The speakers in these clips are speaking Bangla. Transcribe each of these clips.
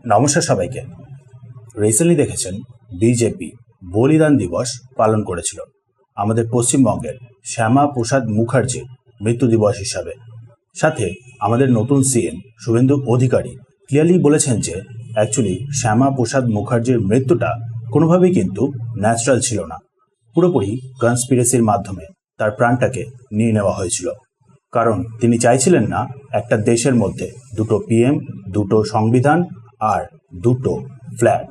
নমস্কার সবাইকে। রিসেন্টলি দেখেছেন বিজেপি বলিদান দিবস পালন করেছিল আমাদের পশ্চিমবঙ্গের শ্যামা প্রসাদ মুখার্জির মৃত্যু দিবস হিসাবে। সাথে আমাদের নতুন সিএম শুভেন্দু অধিকারী ক্লিয়ারলি বলেছেন যে অ্যাকচুয়ালি শ্যামা প্রসাদ মুখার্জির মৃত্যুটা কোনোভাবেই কিন্তু ন্যাচারাল ছিল না, পুরোপুরি কনস্পিরেসির মাধ্যমে তার প্রাণটাকে নিয়ে নেওয়া হয়েছিল। কারণ তিনি চাইছিলেন না একটা দেশের মধ্যে দুটো পিএম, দুটো সংবিধান আর দুটো ফ্ল্যাগ।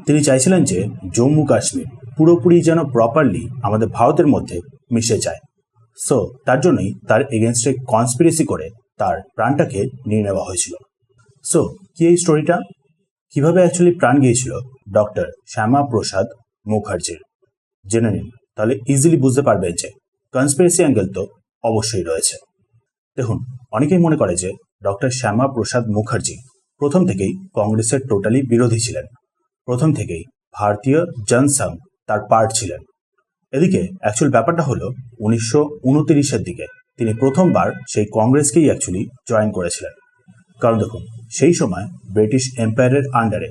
তিনি চাইছিলেন যে জম্মু কাশ্মীর পুরোপুরি যেন প্রপারলি আমাদের ভারতের মধ্যে মিশে যায়। সো তার জন্যই তার এগেনস্টে কনস্পিরেসি করে তার প্রাণটাকে নিয়ে নেওয়া হয়েছিল। সো কি এই স্টোরিটা, কিভাবে অ্যাকচুয়ালি প্রাণ গিয়েছিল ডক্টর শ্যামা প্রসাদ মুখার্জির, জেনে নিন। তাহলে ইজিলি বুঝতে পারবেন যে কনস্পিরেসি অ্যাঙ্গেল তো অবশ্যই রয়েছে। দেখুন, অনেকেই মনে করে যে ডক্টর শ্যামা প্রসাদ মুখার্জি প্রথম থেকেই কংগ্রেসের টোটালি বিরোধী ছিলেন, প্রথম থেকেই ভারতীয় জনসংঘ তার পার্ট ছিলেন। এদিকে অ্যাকচুয়াল ব্যাপারটা হলো 1929-এর দিকে তিনি প্রথমবার সেই কংগ্রেসকেই অ্যাকচুয়ালি জয়েন করেছিলেন। কারণ দেখুন, সেই সময় ব্রিটিশ এম্পায়ারের আন্ডারে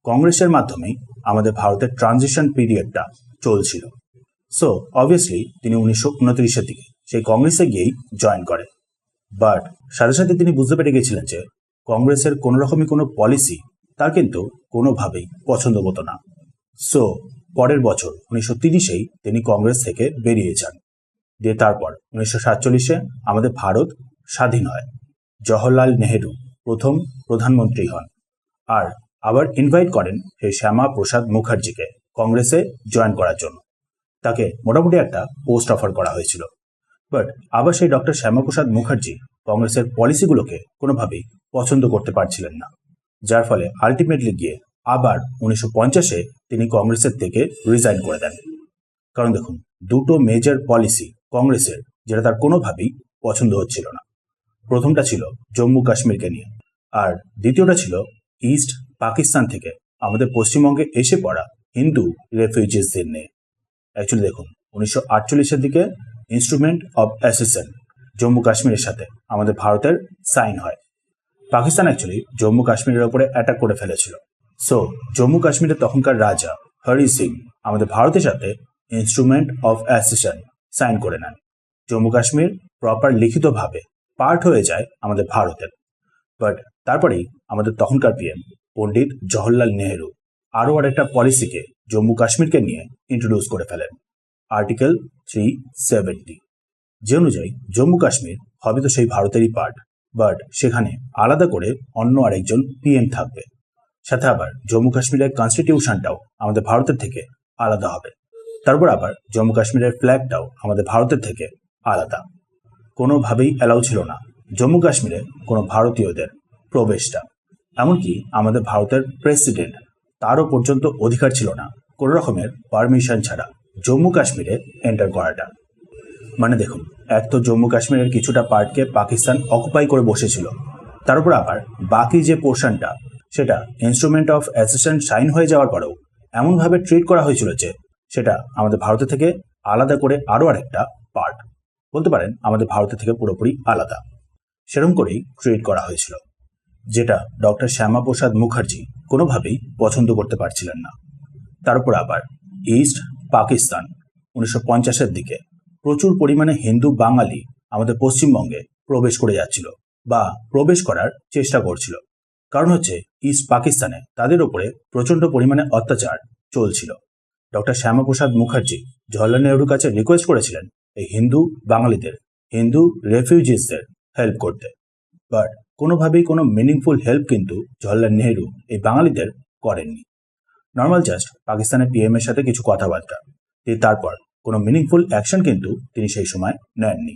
কংগ্রেসের মাধ্যমেই আমাদের ভারতের ট্রানজিশন পিরিয়ডটা চলছিল। সো অবভিয়াসলি তিনি 1929-এর দিকে সেই কংগ্রেসে গিয়েই জয়েন করেন। বাট সাথে সাথে তিনি বুঝতে পেরে গেছিলেন যে কংগ্রেসের কোনো রকমই কোনো পলিসি তার কিন্তু কোনোভাবেই পছন্দ হতো না। সো পরের বছর 1930-এই তিনি কংগ্রেস থেকে বেরিয়ে যান। দিয়ে তারপর 1947-এ আমাদের ভারত স্বাধীন হয়। জওহরলাল নেহেরু প্রথম প্রধানমন্ত্রী হন আর আবার ইনভাইট করেন সেই শ্যামা প্রসাদ মুখার্জিকে কংগ্রেসে জয়েন করার জন্য। তাকে মোটামুটি একটা পোস্ট অফার করা হয়েছিল। বাট আবার সেই ডক্টর শ্যামাপ্রসাদ মুখার্জি কংগ্রেসের পলিসিগুলোকে কোনোভাবেই পছন্দ করতে পারছিলেন না, যার ফলে আলটিমেটলি গিয়ে আবার 1950-এ তিনি কংগ্রেসের থেকে রিজাইন করে দেন। কারণ দেখুন, দুটো মেজর পলিসি কংগ্রেসের যেটা তার কোনোভাবেই পছন্দ হচ্ছিল না। প্রথমটা ছিল জম্মু কাশ্মীরকে নিয়ে, আর দ্বিতীয়টা ছিল ইস্ট পাকিস্তান থেকে আমাদের পশ্চিমবঙ্গে এসে পড়া হিন্দু রেফিউজিসদের নিয়ে। অ্যাকচুয়ালি দেখুন, 1948-এর দিকে ইনস্ট্রুমেন্ট অফ অ্যাসেশন জম্মু কাশ্মীরের সাথে আমাদের ভারতের সাইন হয়। পাকিস্তান অ্যাকচুয়ালি জম্মু কাশ্মীরের ওপরে অ্যাটাক করে ফেলেছিল। সো জম্মু কাশ্মীরের তখনকার রাজা হরি সিং আমাদের ভারতের সাথে ইনস্ট্রুমেন্ট অফ অ্যাসেশন সাইন করে নেন। জম্মু কাশ্মীর প্রপার লিখিতভাবে পার্ট হয়ে যায় আমাদের ভারতের। বাট তারপরেই আমাদের তখনকার পিএম পণ্ডিত জওহরলাল নেহেরু আরও আরেকটা পলিসিকে জম্মু কাশ্মীরকে নিয়ে ইন্ট্রোডিউস করে ফেলেন, আর্টিকেল 370, যে অনুযায়ী জম্মু কাশ্মীর হবে তো সেই ভারতেরই পার্ট, বাট সেখানে আলাদা করে অন্য আরেকজন পিএম থাকবে। সাথে আবার জম্মু কাশ্মীরের কনস্টিটিউশনটাও আমাদের ভারতের থেকে আলাদা হবে। তারপর আবার জম্মু কাশ্মীরের ফ্ল্যাগটাও আমাদের ভারতের থেকে আলাদা। কোনোভাবেই অ্যালাউ ছিল না জম্মু কাশ্মীরে কোনো ভারতীয়দের প্রবেশটা। এমনকি আমাদের ভারতের প্রেসিডেন্ট তারও পর্যন্ত অধিকার ছিল না কোনো রকমের পারমিশন ছাড়া জম্মু কাশ্মীরে এন্টার করাটা। মানে দেখুন, এক তো জম্মু কাশ্মীরের কিছুটা পার্টকে পাকিস্তান অকুপাই করে বসেছিল, তার উপর আবার বাকি যে পোর্শনটা সেটা ইনস্ট্রুমেন্ট অফ অ্যাসেশন সাইন হয়ে যাওয়ার পরেও এমনভাবে ট্রিট করা হয়েছিল যে সেটা আমাদের ভারতের থেকে আলাদা করে আরও আরেকটা পার্ট, বলতে পারেন আমাদের ভারতের থেকে পুরোপুরি আলাদা, সেরকম করেই ট্রিট করা হয়েছিল, যেটা ডক্টর শ্যামা প্রসাদ মুখার্জি কোনোভাবেই পছন্দ করতে পারছিলেন না। তার উপর আবার ইস্ট পাকিস্তান 1950-এর দিকে প্রচুর পরিমাণে হিন্দু বাঙালি আমাদের পশ্চিমবঙ্গে প্রবেশ করে যাচ্ছিল বা প্রবেশ করার চেষ্টা করছিল। কারণ হচ্ছে ইস্ট পাকিস্তানে তাদের উপরে প্রচণ্ড পরিমাণে অত্যাচার চলছিল। ডক্টর শ্যামাপ্রসাদ মুখার্জি জওহরলাল নেহরুর কাছে রিকোয়েস্ট করেছিলেন এই হিন্দু বাঙালিদের, হিন্দু রেফিউজিসদের হেল্প করতে। বাট কোনোভাবেই কোনো মিনিংফুল হেল্প কিন্তু জওহরলাল নেহরু এই বাঙালিদের করেননি। নর্মাল জাস্ট পাকিস্তানের পিএম এর সাথে কিছু কথাবার্তা দিয়ে তারপর কোনো মিনিংফুল অ্যাকশন কিন্তু তিনি সেই সময় নেননি,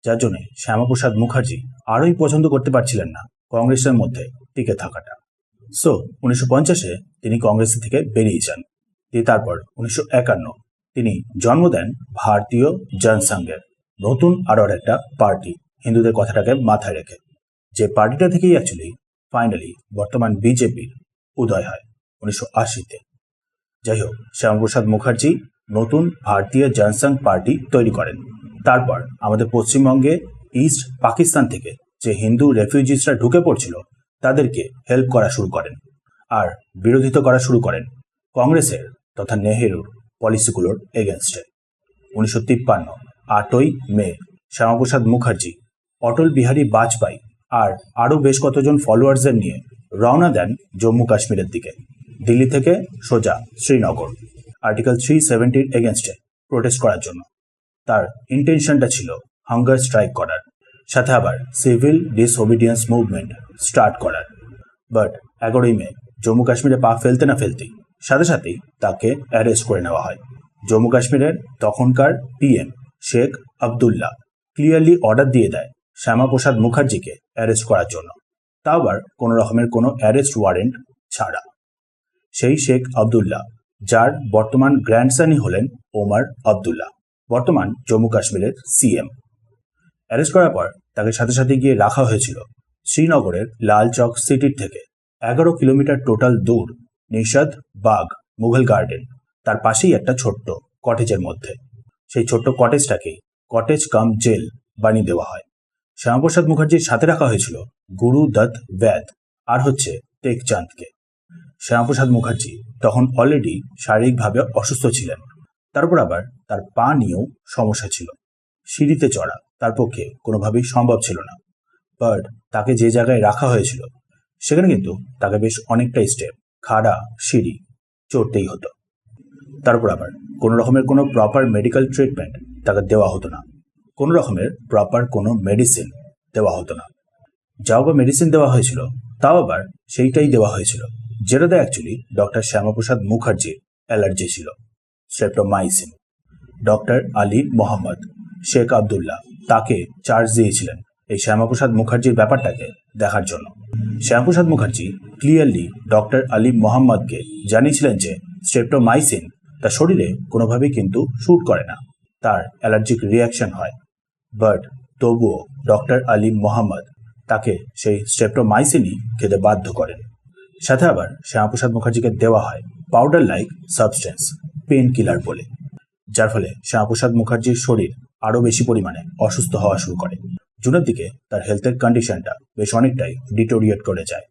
যার জন্য শ্যামাপ্রসাদ মুখার্জি আরোই পছন্দ করতে পারছিলেন না কংগ্রেসের মধ্যে টিকে থাকাটা। সো 1950-এ তিনি কংগ্রেস থেকে বেরিয়ে যান। দিয়ে তারপর 1951 তিনি জন্ম দেন ভারতীয় জনসংঘের, নতুন আরও একটা পার্টি হিন্দুদের কথাটাকে মাথায় রেখে, যে পার্টিটা থেকেই অ্যাকচুয়ালি ফাইনালি বর্তমান বিজেপির উদয় হয় 1980-তে। যাই হোক, শ্যামাপ্রসাদ মুখার্জি নতুন ভারতীয় জনসংঘ পার্টি তৈরি করেন। তারপর আমাদের পশ্চিমবঙ্গে ইস্ট পাকিস্তান থেকে যে হিন্দু রেফিউজিসরা ঢুকে পড়ছিল তাদেরকে হেল্প করা শুরু করেন। আর বিরোধিতা করা শুরু করেন কংগ্রেসের তথা নেহেরুর পলিসিগুলোর এগেনস্টে। 1953 8ই মে শ্যামাপ্রসাদ মুখার্জি, অটল বিহারী বাজপেয়ী আর আরও বেশ কতজন ফলোয়ার্সদের নিয়ে রওনা দেন জম্মু কাশ্মীরের দিকে। দিল্লি থেকে সোজা শ্রীনগর আর্টিকেল 370 এগেনস্টে প্রোটেস্ট করার জন্য। তার ইন্টেনশনটা ছিল হাঙ্গার স্ট্রাইক করার, সাথে আবার সিভিল ডিসওবিডিয়েন্স মুভমেন্ট স্টার্ট করার। বাট 11ই মে জম্মু কাশ্মীরে পা ফেলতে না ফেলতেই সাথে সাথেই তাকে অ্যারেস্ট করে নেওয়া হয়। জম্মু কাশ্মীরের তখনকার PM Sheikh Abdullah clearly order দিয়ে দেয় শ্যামাপ্রসাদ মুখার্জিকে অ্যারেস্ট করার জন্য, তা আবার কোনো রকমের কোনো অ্যারেস্ট ওয়ারেন্ট ছাড়া। সেই শেখ আবদুল্লাহ, যার বর্তমান গ্র্যান্ডসনই হলেন ওমর আবদুল্লাহ, বর্তমান জম্মু কাশ্মীরের সিএম। অ্যারেস্ট করার পর তাকে সাথে সাথে গিয়ে রাখা হয়েছিল শ্রীনগরের লাল চক সিটির থেকে 11 কিলোমিটার টোটাল দূর নিশাদ বাগ মুঘল গার্ডেন, তার পাশেই একটা ছোট্ট কটেজের মধ্যে। সেই ছোট্ট কটেজটাকেই কটেজ কাম জেল বানিয়ে দেওয়া হয়। শ্যামাপ্রসাদ মুখার্জির সাথে রাখা হয়েছিল গুরু দত্ত বৈদ আর টেকচাঁদকে। শ্যামাপ্রসাদ মুখার্জি তখন অলরেডি শারীরিকভাবে অসুস্থ ছিলেন, তারপর আবার তার পা নিয়েও সমস্যা ছিল। সিঁড়িতে চড়া তার পক্ষে কোনোভাবেই সম্ভব ছিল না। বাট তাকে যে জায়গায় রাখা হয়েছিল সেখানে কিন্তু তাকে বেশ অনেকটাই স্টেপ, খাড়া সিঁড়ি চড়তেই হতো। তারপর আবার কোনো রকমের কোনো প্রপার মেডিকেল ট্রিটমেন্ট তাকে দেওয়া হতো না, কোনো রকমের প্রপার কোনো মেডিসিন দেওয়া হতো না। যাও বা মেডিসিন দেওয়া হয়েছিল, তাও আবার সেইটাই দেওয়া হয়েছিল যেটাতে অ্যাকচুয়ালি ডক্টর শ্যামাপ্রসাদ মুখার্জির অ্যালার্জি ছিল, স্ট্রেপ্টোমাইসিন। ডক্টর আলী মোহাম্মদ শেখ আবদুল্লাহ তাকে চার্জ দিয়েছিলেন এই শ্যামাপ্রসাদ মুখার্জির ব্যাপারটাকে দেখার জন্য। শ্যামাপ্রসাদ মুখার্জি ক্লিয়ারলি ডক্টর আলী মোহাম্মদকে জানিয়েছিলেন যে স্ট্রেপ্টোমাইসিন তার শরীরে কোনোভাবেই কিন্তু শ্যুট করে না, তার অ্যালার্জিক রিয়াকশন হয়। বাট তবুও ডক্টর আলী মোহাম্মদ তাকে সেই স্ট্রেপ্টোমাইসিনই খেতে বাধ্য করেন। সাথে আবার শ্যামাপ্রসাদ মুখার্জিকে দেওয়া হয় powder like substance, pain killer বলে, যার ফলে শ্যামাপ্রসাদ মুখার্জির শরীর আরও বেশি পরিমাণে অসুস্থ হওয়া শুরু করে। জুনের দিকে তার হেলথের কন্ডিশনটা বেশ অনেকটাই ডিটোরিয়েট করে যায়।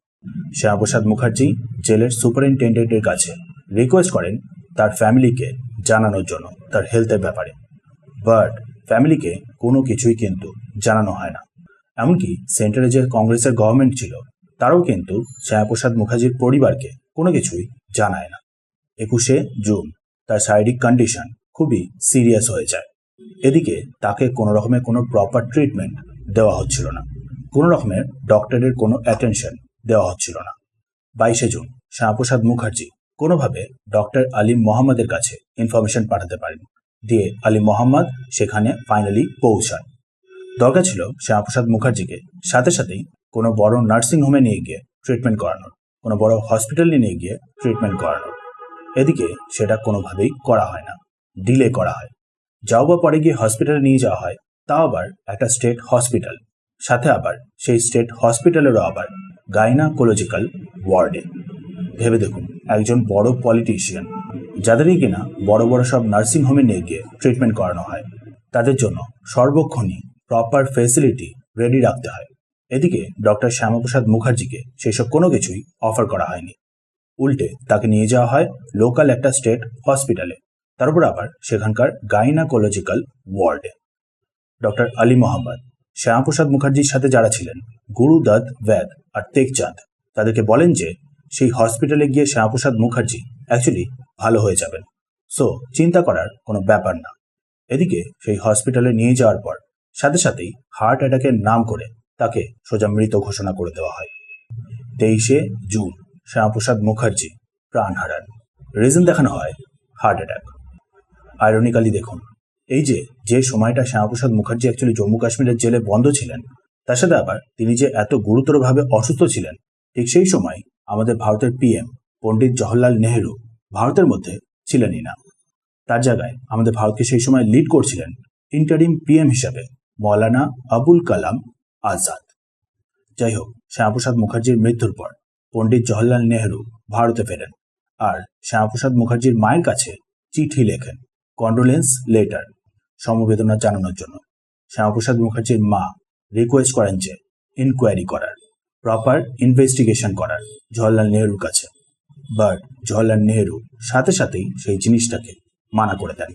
শ্যামাপ্রসাদ মুখার্জি জেলের সুপারিনটেন্ডেন্টের কাছে রিকোয়েস্ট করেন তার ফ্যামিলিকে জানানোর জন্য তার হেলথের ব্যাপারে। বাট ফ্যামিলিকে কোনো কিছুই কিন্তু জানানো হয় না। এমনকি সেন্টারে যে কংগ্রেসের গভর্নমেন্ট ছিল তারাও কিন্তু শ্যামাপ্রসাদ মুখার্জির পরিবারকে কোনো কিছুই জানায় না। 21শে জুন তার শারীরিক কন্ডিশন খুবই সিরিয়াস হয়ে যায়। এদিকে তাকে কোনো রকমের কোনো প্রপার ট্রিটমেন্ট দেওয়া হচ্ছিল না, কোনো রকমের ডক্টরের কোনো অ্যাটেনশন দেওয়া হচ্ছিল না। 22শে জুন শ্যামাপ্রসাদ মুখার্জি কোনোভাবে ডক্টর আলী মোহাম্মদের কাছে ইনফরমেশন পাঠাতে পারেন, দিয়ে আলী মোহাম্মদ সেখানে ফাইনালি পৌঁছান। দরকার ছিল শ্যামাপ্রসাদ মুখার্জিকে সাথে সাথেই কোনো বড় নার্সিং হোমে নিয়ে গিয়ে ট্রিটমেন্ট করানোর, কোনো বড় হসপিটালে নিয়ে গিয়ে ট্রিটমেন্ট করানোর। এদিকে সেটা কোনোভাবেই করা হয় না, ডিলে করা হয়। যাও বা পরে গিয়ে হসপিটালে নিয়ে যাওয়া হয়, তাও আবার একটা স্টেট হসপিটাল, সাথে আবার সেই স্টেট হসপিটালেরও আবার গাইনাকোলজিক্যাল ওয়ার্ডে। ভেবে দেখুন, একজন বড় পলিটিশিয়ান যাদেরই কিনা বড় বড় সব নার্সিং হোমে নিয়ে গিয়ে ট্রিটমেন্ট করানো হয়, তাদের জন্য সর্বক্ষণই প্রপার ফেসিলিটি রেডি রাখতে হয়। এদিকে ডক্টর শ্যামাপ্রসাদ মুখার্জিকে সেসব কোনো কিছুই অফার করা হয়নি। উল্টে তাকে নিয়ে যাওয়া হয় লোকাল একটা স্টেট হসপিটালে, তারপর আবার সেখানকার গাইনাকোলজিক্যাল ওয়ার্ডে। ডক্টর আলী মোহাম্মদ শ্যামাপ্রসাদ মুখার্জির সাথে যারা ছিলেন গুরু দত্ত বৈদ আর টেকচাঁদ, তাদেরকে বলেন যে সেই হসপিটালে গিয়ে শ্যামাপ্রসাদ মুখার্জি অ্যাকচুয়ালি ভালো হয়ে যাবেন, সো চিন্তা করার কোনো ব্যাপার না। এদিকে সেই হসপিটালে নিয়ে যাওয়ার পর সাথে সাথেই হার্ট অ্যাটাকের নাম করে তাকে সোজা মৃত ঘোষণা করে দেওয়া হয়। 23শে জুন শ্যামাপ্রসাদ মুখার্জি প্রাণ হারান। রিজন দেখানো হয় হার্ট অ্যাটাক। আইরনিক্যালি দেখুন, এই যে সময়টা শ্যামাপ্রসাদ মুখার্জি অ্যাকচুয়ালি জম্মু কাশ্মীরের জেলে বন্ধ ছিলেন, তার সাথে আবার তিনি যে এত গুরুতরভাবে অসুস্থ ছিলেন, ঠিক সেই সময় আমাদের ভারতের পিএম পণ্ডিত জওহরলাল নেহেরু ভারতের মধ্যে ছিলেনই না। তার জায়গায় আমাদের ভারতকে সেই সময় লিড করছিলেন ইন্টারিম পিএম হিসাবে মৌলানা আবুল কালাম আজাদ। যাই হোক, শ্যামাপ্রসাদ মুখার্জির মৃত্যুর পর পণ্ডিত জওহরলাল নেহেরু ভারতে ফেরেন আর শ্যামাপ্রসাদ মুখার্জির মায়ের কাছে চিঠি লেখেন, কন্ডোলেন্স লেটার, সমবেদনা জানানোর জন্য। শ্যামাপ্রসাদ মুখার্জির মা রিকোয়েস্ট করেন যে ইনকোয়ারি করার, প্রপার ইনভেস্টিগেশন করার জওহরলাল নেহেরুর কাছে, বাট জওহরলাল নেহেরু সাথে সাথেই সেই জিনিসটাকে মানা করে দেন।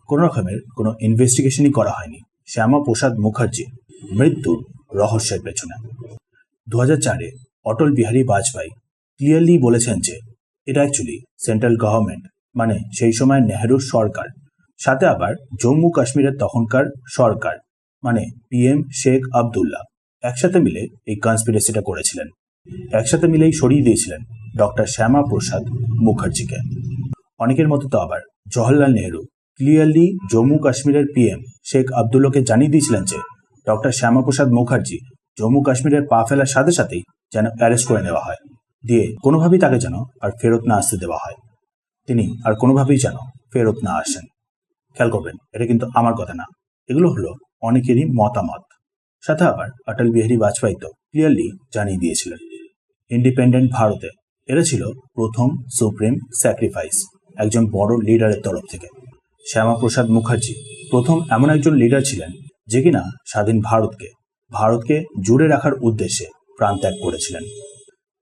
কোনো রকমের কোনো ইনভেস্টিগেশনই করা হয়নি শ্যামাপ্রসাদ মুখার্জির মৃত্যুর রহস্যের পেছনে। 2004-এ অটল বিহারী বাজপেয়ী ক্লিয়ারলি বলেছেন যে এটা অ্যাকচুয়ালি সেন্ট্রাল গভর্নমেন্ট, মানে সেই সময় নেহেরুর সরকার, সাথে আবার জম্মু কাশ্মীরের তখনকার সরকার মানে পিএম শেখ আবদুল্লাহ একসাথে মিলে এই কনস্পিরেসিটা করেছিলেন। একসাথে মিলেই সরিয়ে দিয়েছিলেন ডক্টর শ্যামাপ্রসাদ মুখার্জিকে। অনেকের মতো তো আবার জওহরলাল নেহেরু ক্লিয়ারলি জম্মু কাশ্মীরের পিএম শেখ আবদুল্লাহকে জানিয়ে দিয়েছিলেন যে ডক্টর শ্যামাপ্রসাদ মুখার্জি জম্মু কাশ্মীরের পা ফেলার সাথে সাথেই যেন অ্যারেস্ট করে নেওয়া হয়, দিয়ে কোনোভাবেই তাকে যেন আর ফেরত না আসতে দেওয়া হয়, তিনি আর কোনোভাবেই যেন ফেরত না আসেন। খেয়াল করবেন, এটা কিন্তু আমার কথা না, এগুলো হলো অনেকেরই মতামত। সাথে আবার অটল বিহারী বাজপেয়ী তো ক্লিয়ারলি জানিয়ে দিয়েছিলেন ইন্ডিপেন্ডেন্ট ভারতে এটা ছিল প্রথম সুপ্রিম স্যাক্রিফাইস একজন বড় লিডারের তরফ থেকে। শ্যামাপ্রসাদ মুখার্জি প্রথম এমন একজন লিডার ছিলেন যে কিনা স্বাধীন ভারতকে জুড়ে রাখার উদ্দেশ্যে প্রাণত্যাগ করেছিলেন।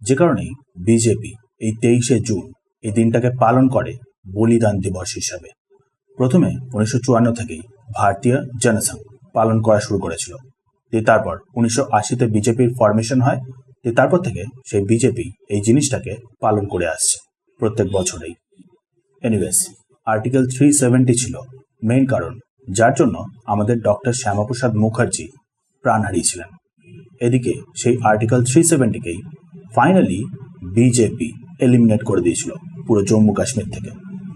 যে কারণেই বিজেপি এই 23শে জুন এই দিনটাকে পালন করে বলিদান দিবস হিসাবে। প্রথমে 1954 থেকেই ভারতীয় জনসংঘ পালন করা শুরু করেছিল, তারপর 1980-তে বিজেপির ফরমেশন হয়, তারপর থেকে সেই বিজেপি এই জিনিসটাকে পালন করে আসছে প্রত্যেক বছরেই। এনিওয়েজ, আর্টিকেল 370 ছিল মেইন কারণ যার জন্য আমাদের ডক্টর শ্যামাপ্রসাদ মুখার্জি প্রাণ হারিয়েছিলেন। এদিকে সেই আর্টিকেল 370-কেই ফাইনালি বিজেপি এলিমিনেট করে দিয়েছিল পুরো জম্মু কাশ্মীর থেকে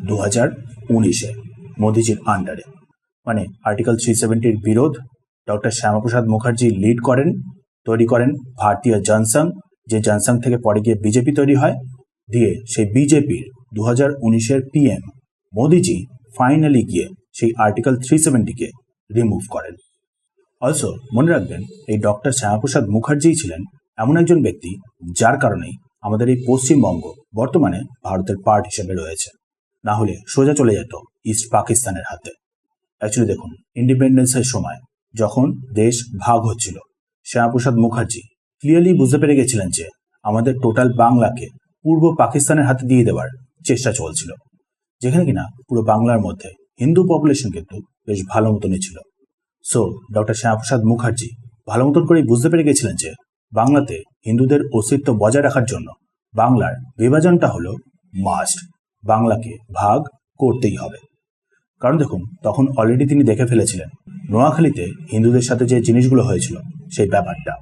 2019-এ মোদিজির আন্ডারে। মানে আর্টিকেল 370-র বিরোধ ডক্টর শ্যামাপ্রসাদ মুখার্জি লিড করেন, তৈরি করেন ভারতীয় জনসংঘ, যে জনসংঘ থেকে পরে গিয়ে বিজেপি তৈরি হয়, দিয়ে সেই বিজেপির 2019-এর পিএম মোদিজি ফাইনালি গিয়ে সেই আর্টিকেল 370-কে রিমুভ করেন। অলসো মনে রাখবেন, এই ডক্টর শ্যামাপ্রসাদ মুখার্জি ছিলেন এমন একজন ব্যক্তি যার কারণেই আমাদের এই পশ্চিমবঙ্গ বর্তমানে ভারতের পার্ট হিসেবে রয়েছে, না হলে সোজা চলে যেত ইস্ট পাকিস্তানের হাতে। অ্যাকচুয়ালি দেখুন, ইন্ডিপেন্ডেন্সের সময় যখন দেশ ভাগ হচ্ছিল, শ্যামাপ্রসাদ মুখার্জি ক্লিয়ারলি বুঝতে পেরে গেছিলেন যে আমাদের টোটাল বাংলাকে পূর্ব পাকিস্তানের হাতে দিয়ে দেওয়ার চেষ্টা চলছিল, যেখানে কিনা পুরো বাংলার মধ্যে হিন্দু পপুলেশন কিন্তু বেশ ভালো মতনই ছিল। সো ডক্টর শ্যামাপ্রসাদ মুখার্জি ভালো মতন করেই বুঝতে পেরে গেছিলেন যে বাংলাতে হিন্দুদের অস্তিত্ব বজায় রাখার জন্য বাংলার বিভাজনটা হলো মাস্ট, বাংলাকে ভাগ করতেই হবে। কারণ দেখুন, তখন অলরেডি তিনি দেখে ফেলেছিলেন নোয়াখালীতে হিন্দুদের সাথে যে জিনিসগুলো হয়েছিল সেই ব্যাপারটা।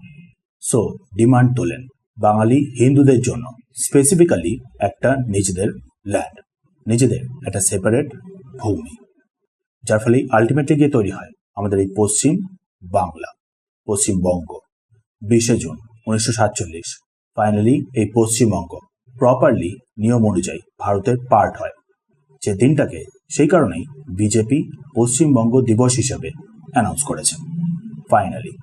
সো ডিমান্ড তোলেন বাঙালি হিন্দুদের জন্য স্পেসিফিক্যালি একটা নিজেদের ল্যান্ড, নিজেদের একটা সেপারেট ভূমি, যার ফলে আলটিমেটলি গিয়ে তৈরি হয় আমাদের এই পশ্চিম বাংলা, পশ্চিমবঙ্গ। 20শে জুন 1947 ফাইনালি এই পশ্চিমবঙ্গ প্রপারলি নিয়ম অনুযায়ী ভারতের পার্ট হয়, যে দিনটাকে সেই কারণেই বিজেপি পশ্চিমবঙ্গ দিবস হিসেবে অ্যানাউন্স করেছে ফাইনালি।